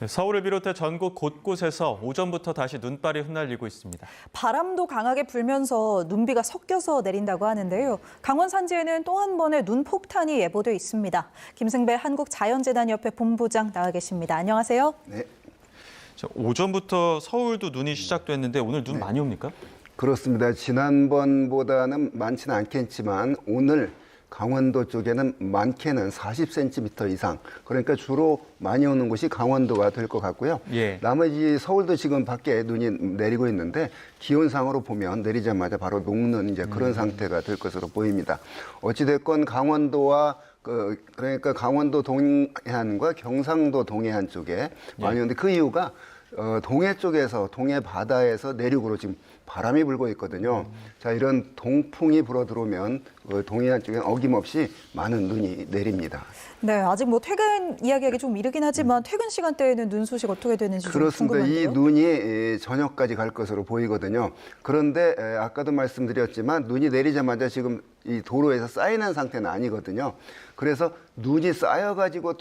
네, 서울을 비롯해 전국 곳곳에서 오전부터 다시 눈발이 흩날리고 있습니다. 바람도 강하게 불면서 눈비가 섞여서 내린다고 하는데요. 강원 산지에는 또 한 번의 눈 폭탄이 예보돼 있습니다. 김승배 한국자연재단협회 본부장 나와 계십니다. 안녕하세요. 네. 오전부터 서울도 눈이 시작됐는데 오늘 눈 네. 많이 옵니까? 그렇습니다. 지난번보다는 많지는 않겠지만 오늘 강원도 쪽에는 많게는 40cm 이상, 그러니까 주로 많이 오는 곳이 강원도가 될 것 같고요. 예. 나머지 서울도 지금 밖에 눈이 내리고 있는데 기온상으로 보면 내리자마자 바로 녹는 이제 그런 상태가 될 것으로 보입니다. 어찌됐건 강원도와 그러니까 강원도 동해안과 경상도 동해안 쪽에 많이 오는데 그 이유가 동해 쪽에서 동해 바다에서 내륙으로 지금 바람이 불고 있거든요. 자, 이런 동풍이 불어 들어오면 동해안 쪽에 어김없이 많은 눈이 내립니다. 네, 아직 퇴근 이야기하기 좀 이르긴 하지만 퇴근 시간대에는 눈 소식 어떻게 되는지 좀 그렇습니다. 궁금한데요. 이 눈이 저녁까지 갈 것으로 보이거든요. 그런데 아까도 말씀드렸지만 눈이 내리자마자 지금 이 도로에서 쌓이는 상태는 아니거든요. 그래서 눈이 쌓여가지고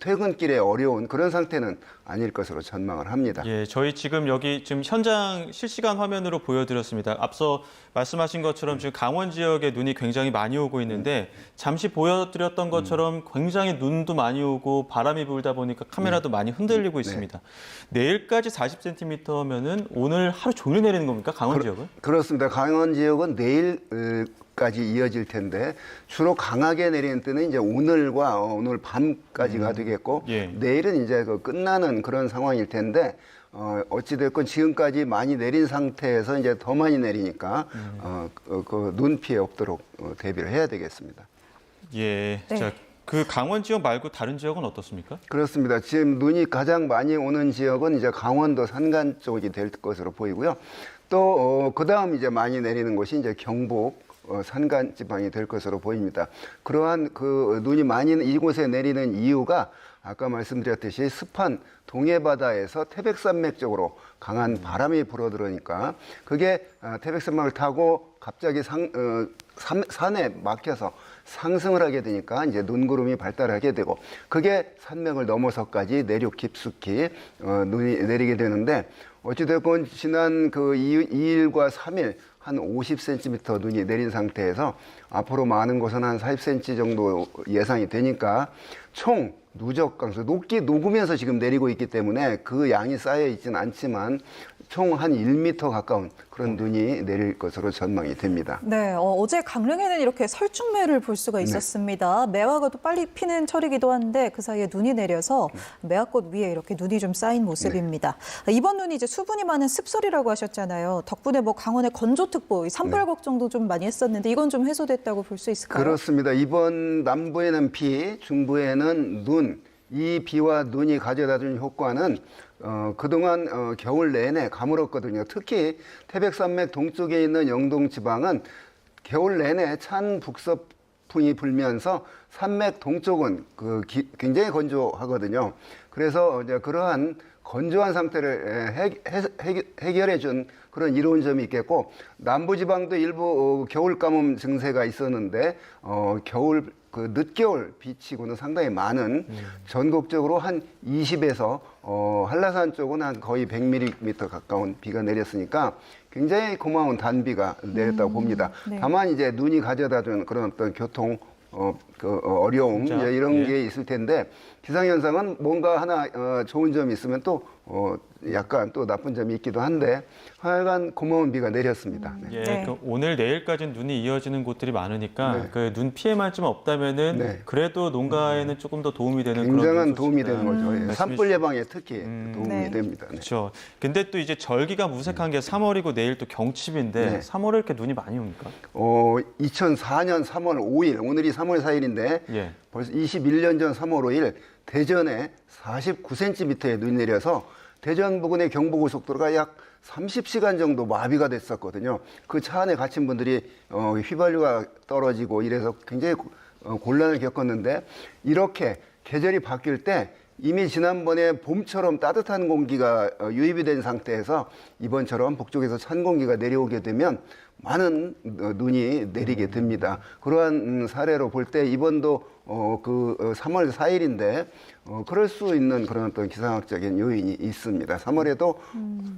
퇴근길에 어려운 그런 상태는 아닐 것으로 전망을 합니다. 예, 저희 지금 여기 지금 현장 실시간 화면으로 보여드렸습니다. 앞서 말씀하신 것처럼 지금 강원 지역에 눈이 굉장히 많이 오고 있는데 잠시 보여드렸던 것처럼 굉장히 눈도 많이 오고 바람이 불다 보니까 카메라도 많이 흔들리고 있습니다. 내일까지 40cm면은 오늘 하루 종일 내리는 겁니까? 강원 지역은? 그렇습니다. 강원 지역은 내일까지 이어질 텐데 주로 강하게 내리는 때는 이제 오늘과 오늘 밤까지가 되겠고 예. 내일은 이제 끝나는 그런 상황일 텐데 어찌됐건 지금까지 많이 내린 상태에서 이제 더 많이 내리니까 눈 피해 없도록 대비를 해야 되겠습니다. 예. 네. 자, 그 강원 지역 말고 다른 지역은 어떻습니까? 그렇습니다. 지금 눈이 가장 많이 오는 지역은 이제 강원도 산간 쪽이 될 것으로 보이고요. 또 그다음 이제 많이 내리는 곳이 이제 경북 산간 지방이 될 것으로 보입니다. 그러한 그 눈이 많이 이곳에 내리는 이유가 아까 말씀드렸듯이 습한 동해 바다에서 태백산맥 쪽으로 강한 바람이 불어들으니까 그게 태백산맥을 타고 갑자기 산에 막혀서 상승을 하게 되니까 이제 눈구름이 발달하게 되고 그게 산맥을 넘어서까지 내륙 깊숙이 눈이 내리게 되는데 어찌됐건 지난 그 2일과 3일 한 50cm 눈이 내린 상태에서 앞으로 많은 곳은 한 40cm 정도 예상이 되니까 총 누적 강수 녹으면서 지금 내리고 있기 때문에 그 양이 쌓여 있지는 않지만 총 한 1m 가까운 그런 눈이 내릴 것으로 전망이 됩니다. 네, 어제 강릉에는 이렇게 설중매를 볼 수가 있었습니다. 매화가 또 빨리 피는 철이기도 한데 그 사이에 눈이 내려서 매화꽃 위에 이렇게 눈이 좀 쌓인 모습입니다. 이번 눈이 이제 수분이 많은 습설이라고 하셨잖아요. 덕분에 강원의 건조특보, 산불 걱정도 좀 많이 했었는데 이건 좀 해소됐다고 볼 수 있을까요? 그렇습니다. 이번 남부에는 비, 중부에는 눈, 이 비와 눈이 가져다 준 효과는 그동안 겨울 내내 가물었거든요. 특히 태백산맥 동쪽에 있는 영동 지방은 겨울 내내 찬 북서풍이 불면서 산맥 동쪽은 굉장히 건조하거든요. 그래서 이제 그러한 건조한 상태를 해결해 준 그런 이로운 점이 있겠고 남부지방도 일부 겨울 가뭄 증세가 있었는데 겨울 늦겨울 비치고는 상당히 많은 전국적으로 한 20에서 한라산 쪽은 한 거의 100mm 가까운 비가 내렸으니까 굉장히 고마운 단비가 내렸다고 봅니다. 네. 다만 이제 눈이 가져다 준 그런 어떤 교통 어려움 이런 게 있을 텐데 기상현상은 뭔가 하나 좋은 점이 있으면 또 약간 또 나쁜 점이 있기도 한데 하여간 고마운 비가 내렸습니다. 네. 예, 네. 오늘 내일까지는 눈이 이어지는 곳들이 많으니까 네. 그 눈 피해만 좀 없다면은 네. 그래도 농가에는 조금 더 도움이 되는 굉장한 그런 도움이 되는 거죠. 예. 말씀이시- 산불 예방에 특히 도움이 네. 됩니다. 네. 그렇죠. 근데 또 이제 절기가 무색한 게 3월이고 내일 또 경칩인데 네. 3월에 이렇게 눈이 많이 옵니까? 2004년 3월 5일, 오늘이 3월 4일인데 예. 벌써 21년 전 3월 5일 대전에 49cm의 눈이 내려서 대전 부근의 경부고속도로가 약 30시간 정도 마비가 됐었거든요. 그 차 안에 갇힌 분들이 휘발유가 떨어지고 이래서 굉장히 곤란을 겪었는데 이렇게 계절이 바뀔 때 이미 지난번에 봄처럼 따뜻한 공기가 유입이 된 상태에서 이번처럼 북쪽에서 찬 공기가 내려오게 되면 많은 눈이 내리게 됩니다. 그러한 사례로 볼 때 이번도 3월 4일인데 그럴 수 있는 그런 어떤 기상학적인 요인이 있습니다. 3월에도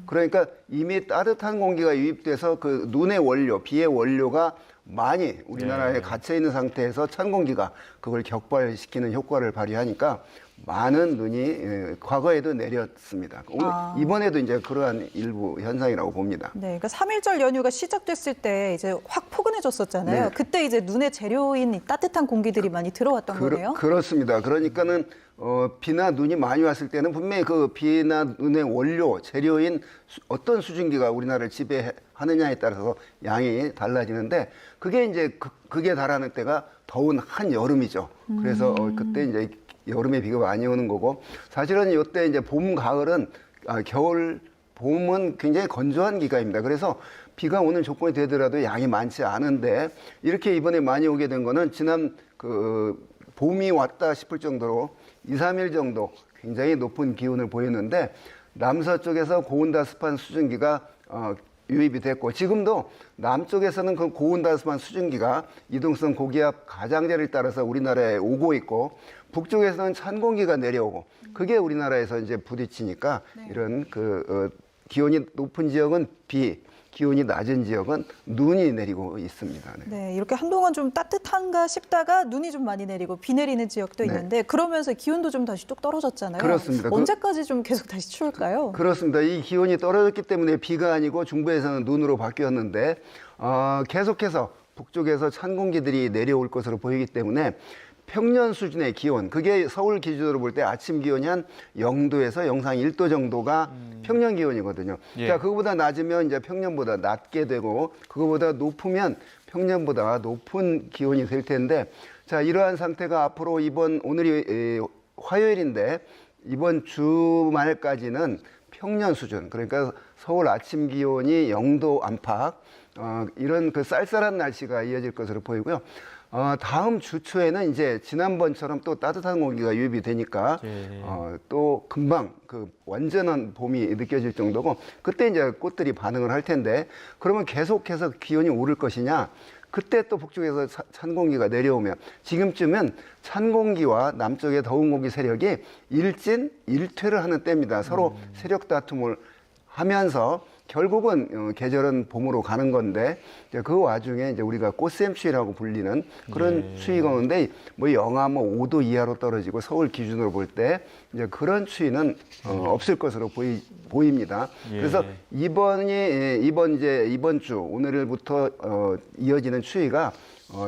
그러니까 이미 따뜻한 공기가 유입돼서 그 눈의 원료, 비의 원료가 많이 우리나라에 갇혀 있는 상태에서 찬 공기가 그걸 격발시키는 효과를 발휘하니까 많은 눈이 과거에도 내렸습니다. 오늘 이번에도 이제 그러한 일부 현상이라고 봅니다. 네, 그러니까 3.1절 연휴가 시작됐을 때 이제 확 포근해졌었잖아요. 네. 그때 이제 눈의 재료인 이 따뜻한 공기들이 많이 들어왔던 거네요. 그렇습니다. 그러니까는 비나 눈이 많이 왔을 때는 분명히 그 비나 눈의 원료, 재료인 어떤 수증기가 우리나라를 지배하느냐에 따라서 양이 달라지는데 그게 이제 그게 달하는 때가 더운 한 여름이죠. 그래서 그때 이제 여름에 비가 많이 오는 거고 사실은 이때 이제 봄, 가을은 겨울, 봄은 굉장히 건조한 기간입니다. 그래서 비가 오는 조건이 되더라도 양이 많지 않은데 이렇게 이번에 많이 오게 된 거는 지난 봄이 왔다 싶을 정도로 2, 3일 정도 굉장히 높은 기온을 보였는데 남서쪽에서 고온다습한 수증기가 유입이 됐고 지금도 남쪽에서는 그 고온다습한 수증기가 이동성 고기압 가장자리를 따라서 우리나라에 오고 있고 북쪽에서는 찬 공기가 내려오고 그게 우리나라에서 이제 부딪히니까 이런 기온이 높은 지역은 비, 기온이 낮은 지역은 눈이 내리고 있습니다. 네, 이렇게 한동안 좀 따뜻한가 싶다가 눈이 좀 많이 내리고 비 내리는 지역도 있는데 그러면서 기온도 좀 다시 뚝 떨어졌잖아요. 그렇습니다. 언제까지 좀 계속 다시 추울까요? 그렇습니다. 이 기온이 떨어졌기 때문에 비가 아니고 중부에서는 눈으로 바뀌었는데 계속해서 북쪽에서 찬 공기들이 내려올 것으로 보이기 때문에 평년 수준의 기온, 그게 서울 기준으로 볼 때 아침 기온이 한 0도에서 영상 1도 정도가 평년 기온이거든요. 예. 자, 그거보다 낮으면 이제 평년보다 낮게 되고, 그거보다 높으면 평년보다 높은 기온이 될 텐데, 자, 이러한 상태가 앞으로 오늘이 화요일인데, 이번 주말까지는 평년 수준, 그러니까 서울 아침 기온이 0도 안팎, 이런 그 쌀쌀한 날씨가 이어질 것으로 보이고요. 다음 주 초에는 이제 지난번처럼 또 따뜻한 공기가 유입이 되니까 또 금방 그 완전한 봄이 느껴질 정도고 그때 이제 꽃들이 반응을 할 텐데 그러면 계속해서 기온이 오를 것이냐? 그때 또 북쪽에서 찬 공기가 내려오면 지금쯤은 찬 공기와 남쪽의 더운 공기 세력이 일퇴를 하는 때입니다. 서로 세력 다툼을 하면서 결국은 계절은 봄으로 가는 건데 이제 그 와중에 이제 우리가 꽃샘추위라고 불리는 그런 추위가 오는데 뭐 영하 5도 이하로 떨어지고 서울 기준으로 볼 때 이제 그런 추위는 없을 것으로 보입니다. 그래서 이번 주 오늘부터 이어지는 추위가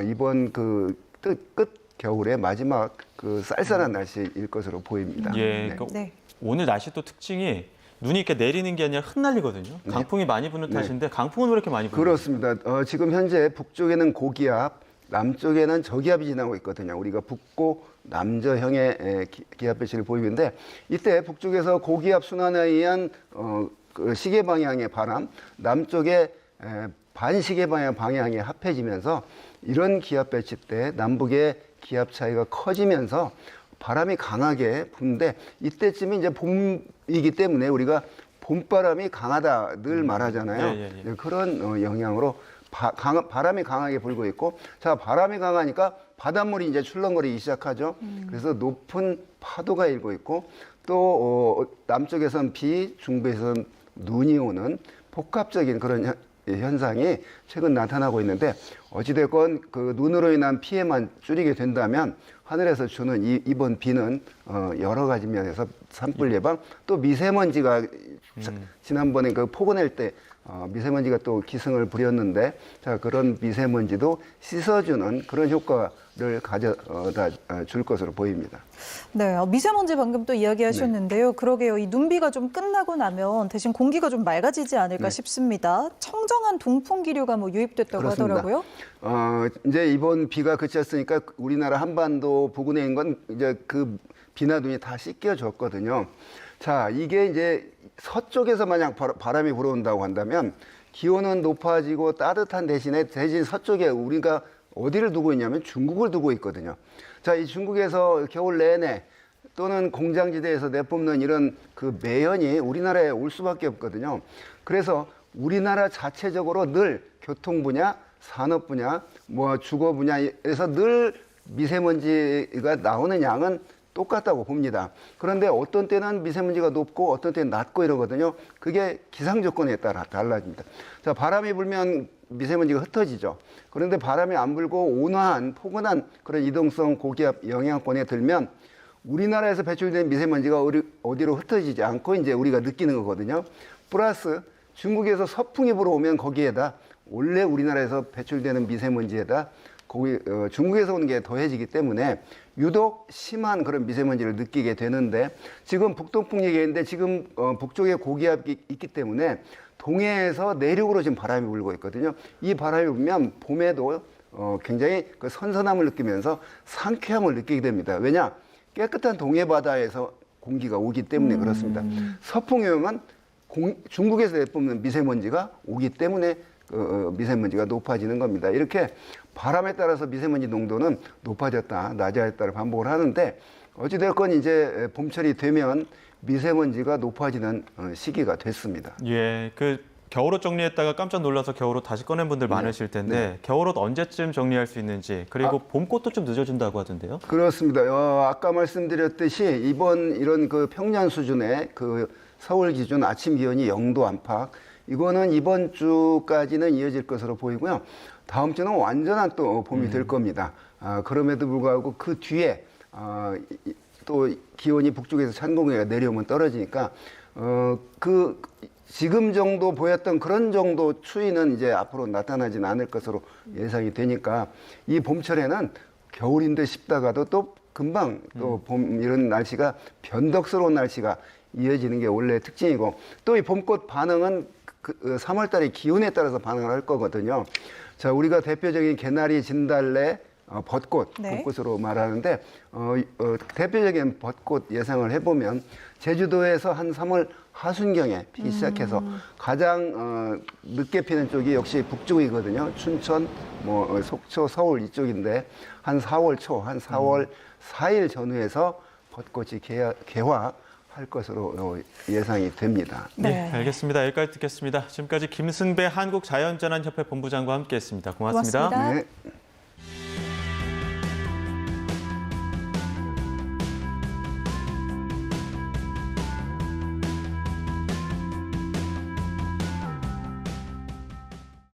이번 그 끝 겨울의 마지막 그 쌀쌀한 날씨일 것으로 보입니다. 예, 그러니까 오늘 날씨 또 특징이 눈이 이렇게 내리는 게 아니라 흩날리거든요. 강풍이 많이 부는 탓인데 강풍은 왜 이렇게 많이 부는 그렇습니다. 지금 현재 북쪽에는 고기압, 남쪽에는 저기압이 지나고 있거든요. 우리가 북고 남저형의 기압 배치를 보이는데 이때 북쪽에서 고기압 순환에 의한 그 시계 방향의 바람, 남쪽에 반시계 방향이 합해지면서 이런 기압 배치 때 남북의 기압 차이가 커지면서 바람이 강하게 부는데 이때쯤이 이제 봄이기 때문에 우리가 봄바람이 강하다 늘 말하잖아요. 그런 영향으로 바람이 강하게 불고 있고 자 바람이 강하니까 바닷물이 이제 출렁거리기 시작하죠. 그래서 높은 파도가 일고 있고 또 남쪽에선 비, 중부에선 눈이 오는 복합적인 그런 현상이 최근 나타나고 있는데 어찌됐건 그 눈으로 인한 피해만 줄이게 된다면 하늘에서 주는 이번 비는 여러 가지 면에서 산불 예방 또 미세먼지가 지난번에 그 포근할 때 미세먼지가 또 기승을 부렸는데 자 그런 미세먼지도 씻어주는 그런 효과를 가져다 줄 것으로 보입니다. 네, 미세먼지 방금 또 이야기하셨는데요. 그러게요. 이 눈비가 좀 끝나고 나면 대신 공기가 좀 맑아지지 않을까 싶습니다. 청정한 동풍 기류가 뭐 유입됐다고 그렇습니다. 하더라고요. 이제 이번 비가 그쳤으니까 우리나라 한반도 부근에 있는 건 이제 그 비나 눈이 다 씻겨졌거든요. 자, 이게 이제 서쪽에서 만약 바람이 불어온다고 한다면 기온은 높아지고 따뜻한 대신 서쪽에 우리가 어디를 두고 있냐면 중국을 두고 있거든요. 자, 이 중국에서 겨울 내내 또는 공장지대에서 내뿜는 이런 그 매연이 우리나라에 올 수밖에 없거든요. 그래서 우리나라 자체적으로 늘 교통 분야, 산업 분야, 뭐 주거 분야에서 늘 미세먼지가 나오는 양은 똑같다고 봅니다. 그런데 어떤 때는 미세먼지가 높고 어떤 때는 낮고 이러거든요. 그게 기상 조건에 따라 달라집니다. 자, 바람이 불면 미세먼지가 흩어지죠. 그런데 바람이 안 불고 온화한 포근한 그런 이동성 고기압 영향권에 들면 우리나라에서 배출된 미세먼지가 어디로 흩어지지 않고 이제 우리가 느끼는 거거든요. 플러스 중국에서 서풍이 불어오면 거기에다 원래 우리나라에서 배출되는 미세먼지에다 중국에서 오는 게 더해지기 때문에 유독 심한 그런 미세먼지를 느끼게 되는데 지금 북동풍 얘기했는데 지금 북쪽에 고기압이 있기 때문에 동해에서 내륙으로 지금 바람이 불고 있거든요. 이 바람이 불면 봄에도 굉장히 그 선선함을 느끼면서 상쾌함을 느끼게 됩니다. 왜냐? 깨끗한 동해 바다에서 공기가 오기 때문에 그렇습니다. 서풍이 오면 중국에서 내뿜는 미세먼지가 오기 때문에 미세먼지가 높아지는 겁니다. 이렇게 바람에 따라서 미세먼지 농도는 높아졌다, 낮아졌다를 반복을 하는데 어찌됐건 이제 봄철이 되면 미세먼지가 높아지는 시기가 됐습니다. 예, 그 겨울옷 정리했다가 깜짝 놀라서 겨울옷 다시 꺼낸 분들 많으실 텐데 겨울옷 언제쯤 정리할 수 있는지 그리고 봄꽃도 좀 늦어진다고 하던데요. 그렇습니다. 아까 말씀드렸듯이 이번 이런 그 평년 수준의 그 서울 기준 아침 기온이 0도 안팎 이거는 이번 주까지는 이어질 것으로 보이고요. 다음 주는 완전한 또 봄이 될 겁니다. 그럼에도 불구하고 그 뒤에 또 기온이 북쪽에서 찬 공기가 내려오면 떨어지니까 그 지금 정도 보였던 그런 정도 추위는 이제 앞으로 나타나지는 않을 것으로 예상이 되니까 이 봄철에는 겨울인데 싶다가도 또 금방 또 봄 이런 날씨가 변덕스러운 날씨가 이어지는 게 원래 특징이고 또 이 봄꽃 반응은 3월 달에 기온에 따라서 반응을 할 거거든요. 자, 우리가 대표적인 개나리, 진달래, 벚꽃, 네. 벚꽃으로 말하는데 대표적인 벚꽃 예상을 해보면 제주도에서 한 3월 하순경에 피기 시작해서 가장 늦게 피는 쪽이 역시 북쪽이거든요. 춘천, 뭐 속초, 서울 이쪽인데 한 4월 초, 한 4월 4일 전후에서 벚꽃이 개화할 것으로 예상이 됩니다. 네, 알겠습니다. 여기까지 듣겠습니다. 지금까지 김승배 한국자연재난협회 본부장과 함께했습니다. 고맙습니다. 고맙습니다. 네.